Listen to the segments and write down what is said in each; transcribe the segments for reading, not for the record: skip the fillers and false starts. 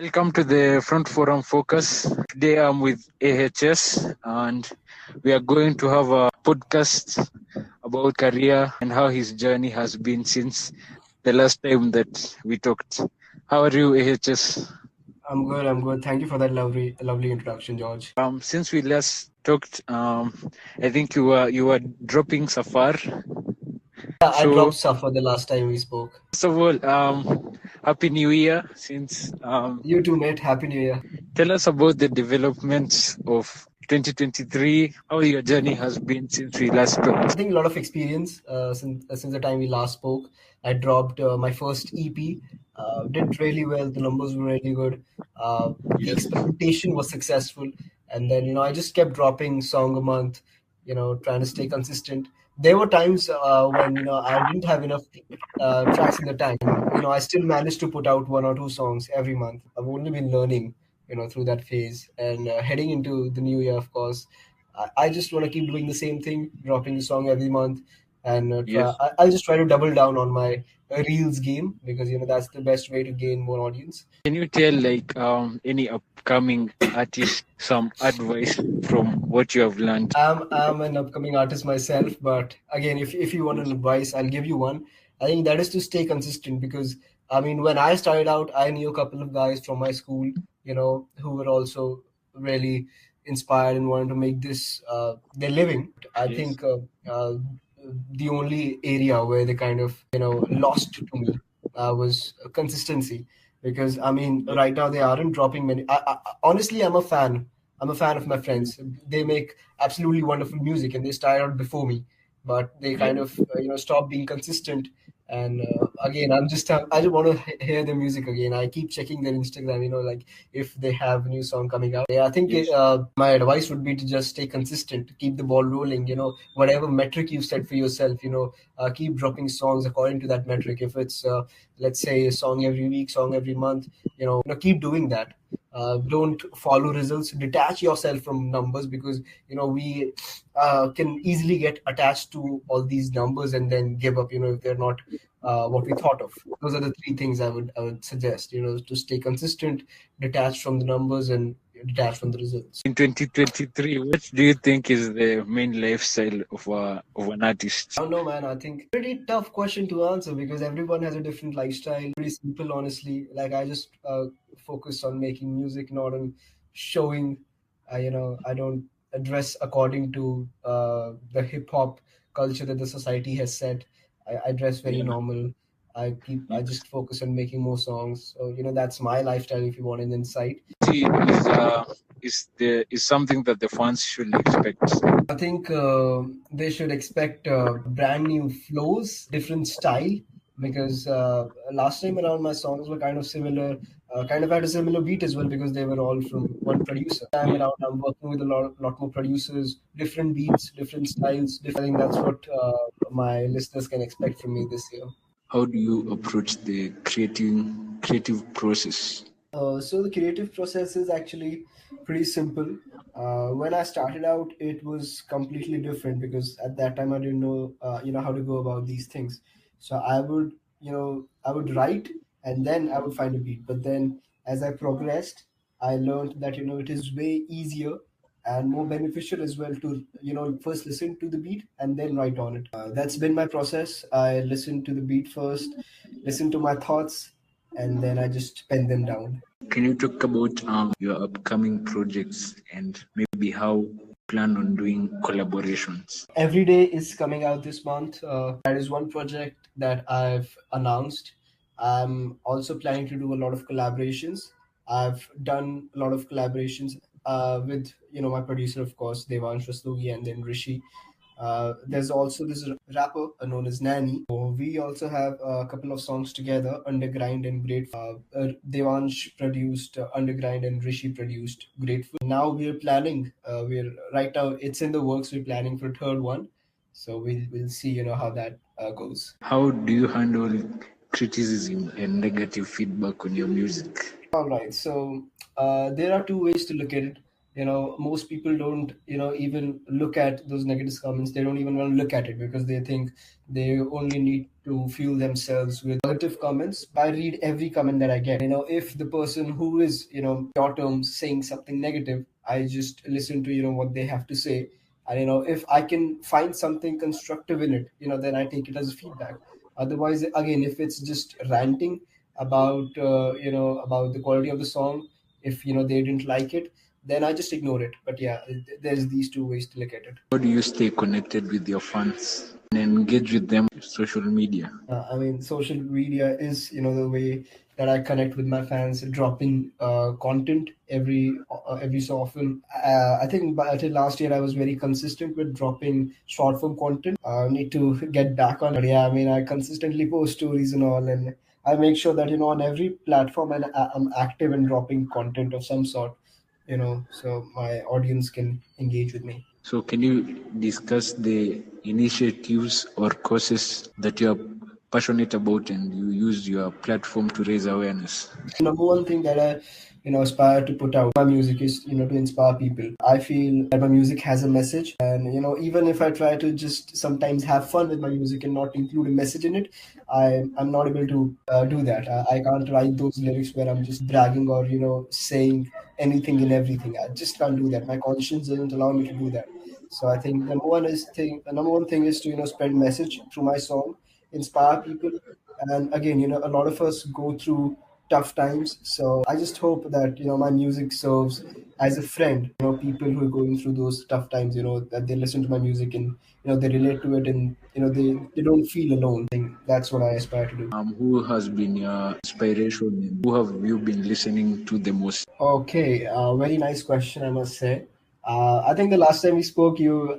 Welcome to the Front Forum Focus. Today I'm with AHS and we are going to have a podcast about career and how his journey has been since the last time that we talked. How are you, AHS? I'm good. I'm good. Thank you for that lovely introduction, George. Since we last talked, I think you were dropping Safar. Yeah, I So dropped Suffer the last time we spoke. first of all, Happy New Year. Since You too, mate. Happy New Year. Tell us about the developments of 2023, how your journey has been since we last I talked. think a lot of experience since the time we last spoke. I dropped my first EP. Did really well. The numbers were really good. The Yes. experimentation was successful, and then I just kept dropping song a month. Trying to stay consistent. There were times when I didn't have enough tracks in the tank, and I still managed to put out one or two songs every month. I've only been learning, through that phase, and heading into the new year, of course. I just want to keep doing the same thing, dropping the song every month, and Yes. I'll just try to double down on my reels game because that's the best way to gain more audience. Can you tell any upcoming artist some advice from what you have learned? I'm an upcoming artist myself, but again, if you want an advice, I'll give you one. I think that is to stay consistent because I mean, when I started out, I knew a couple of guys from my school, who were also really inspired and wanted to make this their living. I Yes. think the only area where they kind of lost to me was consistency because I mean, Yes. right now they aren't dropping many. Honestly, I'm a fan. I'm a fan of my friends. They make absolutely wonderful music, and they started out before me, but they Yes. kind of stop being consistent. And again, I just want to hear their music again. I keep checking their Instagram, like if they have a new song coming out. Yeah, I think Yes. my advice would be to just stay consistent, keep the ball rolling. Whatever metric you set for yourself, keep dropping songs according to that metric. If it's let's say a song every week, song every month, keep doing that. Don't follow results. Detach yourself from numbers because we can easily get attached to all these numbers and then give up. If they're not what we thought of. Those are the three things I would suggest. To stay consistent, detached from the numbers, and detached from the results. In 2023, what do you think is the main lifestyle of an artist? I don't know, man. I think pretty tough question to answer because everyone has a different lifestyle. Pretty simple, honestly. Like I just focus on making music, not on showing. I don't dress according to the hip hop culture that the society has set. I dress very Yeah. normal. I just focus on making more songs. So that's my lifestyle. If you want an insight. See, is something that the fans should expect. I think they should expect brand new flows, different style, because last time around my songs were kind of similar, kind of had a similar beat as well because they were all from one producer. Time around, I'm working with a lot more producers, different beats, different styles. I think that's what my listeners can expect from me this year. How do you approach the creative process? So the creative process is actually pretty simple. When I started out, it was completely different because at that time I didn't know, how to go about these things. So I would write and then I would find a beat. But then as I progressed, I learned that it is way easier and more beneficial as well to first listen to the beat and then write on it. That's been my process. I listen to the beat first, listen to my thoughts, and then I just pen them down. Can you talk about your upcoming projects and maybe how you plan on doing collaborations? Every Day is coming out this month. That is one project that I've announced. I'm also planning to do a lot of collaborations. I've done a lot of collaborations with my producer, of course, Devansh Rastogi, and then Rishi. There's also this rapper known as Nani. We also have a couple of songs together, Undergrind and Grateful. Devansh produced Undergrind and Rishi produced Grateful. Now we're planning. We're right now. It's in the works. We're planning for a third one. So we'll see. How that goes. How do you handle criticism and negative feedback on your music? All right. So there are two ways to look at it. most people don't even look at those negative comments. They don't even want to look at it because they think they only need to fuel themselves with positive comments. I read every comment that I get. If the person who is your terms saying something negative, I just listen to what they have to say. And if I can find something constructive in it, then I take it as a feedback. Otherwise, again, if it's just ranting about about the quality of the song, if they didn't like it, then I just ignore it. But yeah, there's these two ways to look at it. How do you stay connected with your fans and engage with them on social media? I mean, social media is the way that I connect with my fans, dropping content every so often. I think until last year I was very consistent with dropping short form content. Need to get back on it. But yeah, I mean, I consistently post stories and all, and I make sure that on every platform I'm active in dropping content of some sort. So my audience can engage with me. So, can you discuss the initiatives or causes that you are passionate about and you use your platform to raise awareness? Number one thing that I aspire to put out my music is to inspire people. I feel that my music has a message, and even if I try to just sometimes have fun with my music and not include a message in it, I'm not able to do that. I can't write those lyrics where I'm just bragging or saying anything and everything. I just can't do that. My conscience doesn't allow me to do that. So I think the number one thing is to spread message through my song, inspire people. And again, a lot of us go through tough times. So I just hope that my music serves as a friend. People who are going through those tough times. That they listen to my music and they relate to it, and they don't feel alone. I think that's what I aspire to do. Who has been your inspiration and who have you been listening to the most? Okay, very nice question, I must say. I think the last time we spoke, you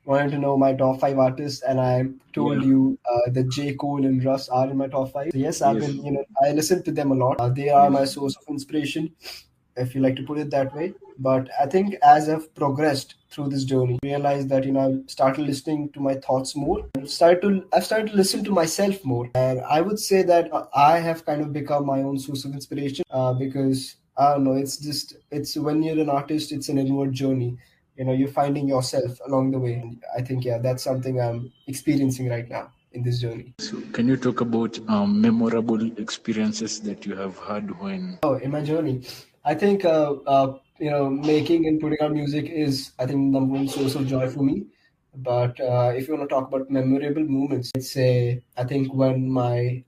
wanted to know my top five artists, and I told Yeah, you that J. Cole and Russ are in my top five. So yes, yes, I listen to them a lot. They are yes. my source of inspiration, if you like to put it that way. But I think as I've progressed through this journey, realized that I've started listening to my thoughts more. I've started to listen to myself more, and I would say that I have kind of become my own source of inspiration because I don't know. It's when you're an artist, it's an inward journey. You're finding yourself along the way. And I think yeah, that's something I'm experiencing right now in this journey. So, can you talk about memorable experiences that you have had when? Oh, in my journey, I think making and putting out music is, I think, number one source of joy for me. But if you want to talk about memorable moments, I'd say I think when my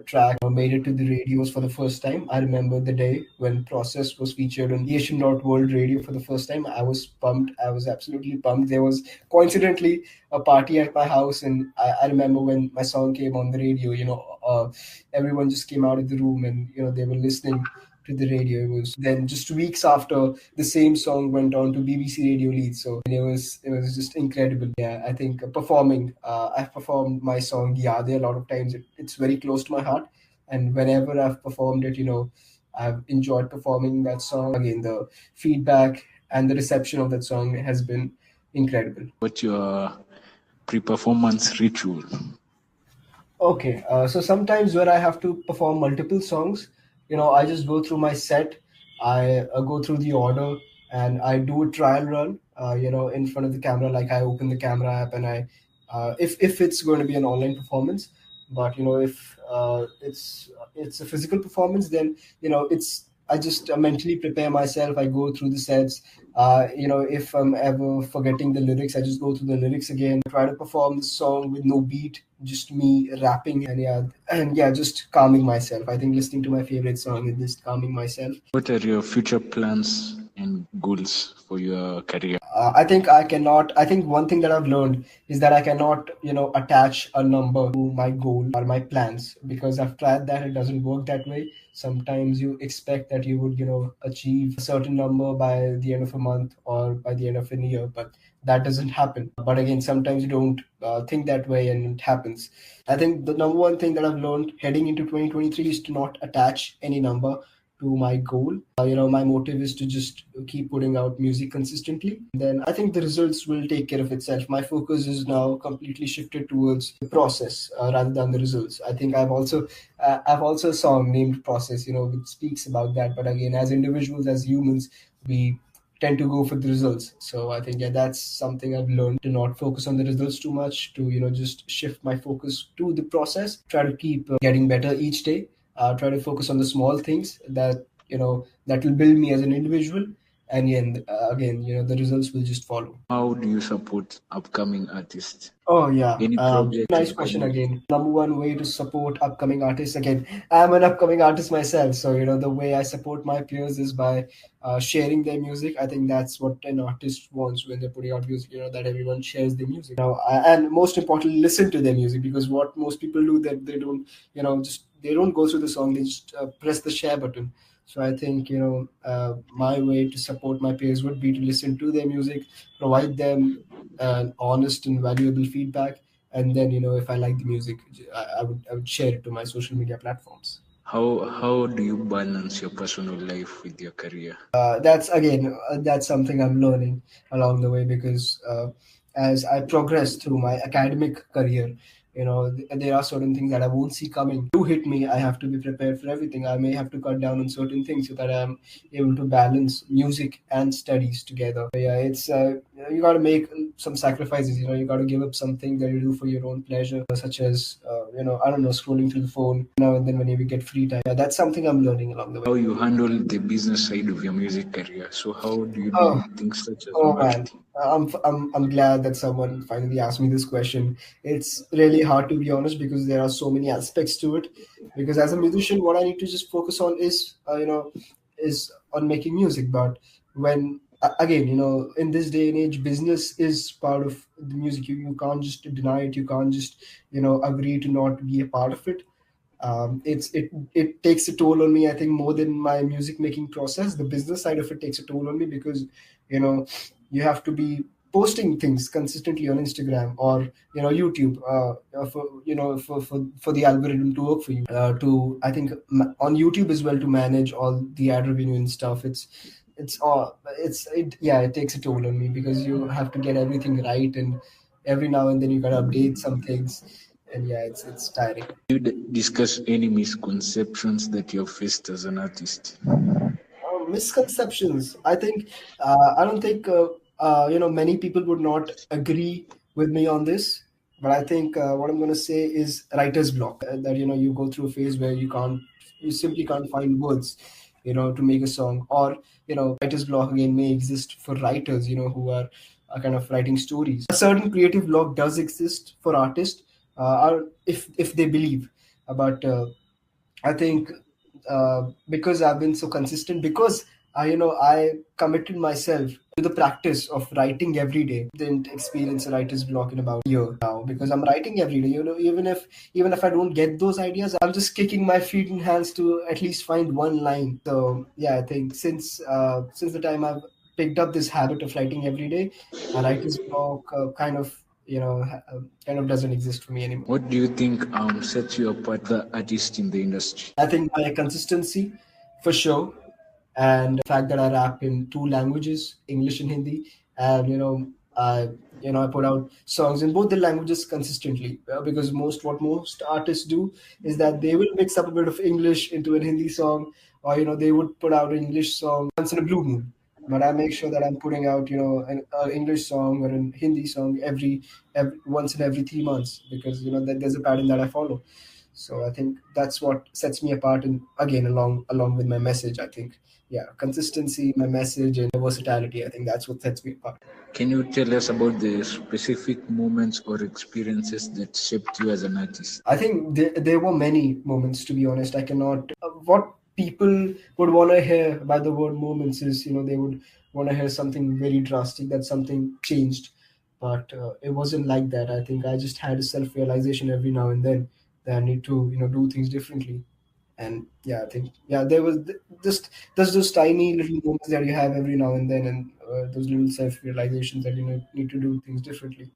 track made it to the radios for the first time. I remember the day when Process was featured on Asian World Radio for the first time. I was pumped. I was absolutely pumped. There was coincidentally a party at my house, and I remember when my song came on the radio. Everyone just came out of the room, and they were listening to the radio. It was then just weeks after the same song went on to BBC Radio Leeds. So it was just incredible. Yeah, I think performing. I've performed my song Yaade a lot of times. It's very close to my heart, and whenever I've performed it, I've enjoyed performing that song. Again, the feedback and the reception of that song has been incredible. What's your pre-performance ritual? Okay, so sometimes when I have to perform multiple songs, I just go through my set, I go through the order, and I do a trial run, in front of the camera. Like I open the camera app, and if it's going to be an online performance, but if it's a physical performance, then I just mentally prepare myself. I go through the sets. If I'm ever forgetting the lyrics, I just go through the lyrics again. Try to perform the song with no beat, just me rapping, and yeah, just calming myself. I think listening to my favorite song is just calming myself. What are your future plans and goals for your career? I think I cannot. I think one thing that I've learned is that I cannot, attach a number to my goal or my plans, because I've tried that. It doesn't work that way. Sometimes you expect that you would, achieve a certain number by the end of a month or by the end of a year, but that doesn't happen. But again, sometimes you don't think that way, and it happens. I think the number one thing that I've learned heading into 2023 is to not attach any number to my goal. My motive is to just keep putting out music consistently. Then I think the results will take care of itself. My focus is now completely shifted towards the process rather than the results. I think I've also a song named Process, which speaks about that. But again, as individuals, as humans, we tend to go for the results. So I think, yeah, that's something I've learned, to not focus on the results too much, to just shift my focus to the process, try to keep getting better each day, try to focus on the small things that that will build me as an individual. And yeah, again, the results will just follow. How do you support upcoming artists? Oh yeah, Any project nice you can question use? again. Number one way to support upcoming artists. Again, I'm an upcoming artist myself, so the way I support my peers is by sharing their music. I think that's what an artist wants when they're putting out music. That everyone shares their music. And most importantly, listen to their music, because what most people do, that they don't, just they don't go through the song. They just press the share button. So I think my way to support my peers would be to listen to their music, provide them and honest and valuable feedback, and then if I like the music, I would share it to my social media platforms. How do you balance your personal life with your career? That's something I'm learning along the way, because as I progress through my academic career, there are certain things that I won't see coming do hit me. I have to be prepared for everything. I may have to cut down on certain things so that I'm able to balance music and studies together. Yeah, it's you got to make some sacrifices. You got to give up something that you do for your own pleasure, such as I don't know, scrolling through the phone now and then whenever you get free time. Yeah, that's something I'm learning along the way. How you handle the business side of your music career? So how do you Oh, do things such as Oh man, marketing? I'm glad that someone finally asked me this question. It's really hard, to be honest, because there are so many aspects to it. Because as a musician, what I need to just focus on is on making music. But when again, in this day and age, business is part of the music. You can't just deny it. You can't just agree to not be a part of it. It takes a toll on me, I think, more than my music making process. The business side of it takes a toll on me, because you know you have to be posting things consistently on Instagram or YouTube, for the algorithm to work for you, to I think on YouTube as well, to manage all the ad revenue and stuff. It takes a toll on me, because you have to get everything right, and every now and then you gotta update some things, and yeah, it's tiring. Do you discuss any misconceptions that you have faced as an artist? Misconceptions. I don't think many people would not agree with me on this, but I think what I'm going to say is writer's block. That you go through a phase where you simply can't find words, to make a song, or writer's block again may exist for writers, who are kind of writing stories. A certain creative block does exist for artists, if they believe, but I think because I've been so consistent, because I committed myself to the practice of writing every day. Didn't experience a writer's block in about a year now, because I'm writing every day. Even if I don't get those ideas, I'm just kicking my feet and hands to at least find one line. So yeah, I think since the time I've picked up this habit of writing every day, a writer's block kind of doesn't exist for me anymore. What do you think sets you apart the artist in the industry? I think my consistency, for sure, and the fact that I rap in two languages, English and Hindi, and I put out songs in both the languages consistently, because most artists do is that they will mix up a bit of English into a Hindi song, or they would put out an English song once in a blue moon. But I make sure that I'm putting out an English song or a Hindi song every once in every 3 months, because that there's a pattern that I follow. So I think that's what sets me apart, and again, along with my message, I think, yeah, consistency, my message, and versatility, I think that's what sets me apart. Can you tell us about the specific moments or experiences that shaped you as an artist? I think there were many moments, to be honest. I cannot. What people would want to hear by the word moments is, they would want to hear something very drastic, that something changed. But it wasn't like that. I think I just had a self realization every now and then that I need to, do things differently. And yeah, I think, yeah, there was just there's those tiny little moments that you have every now and then, and those little self realizations that need to do things differently.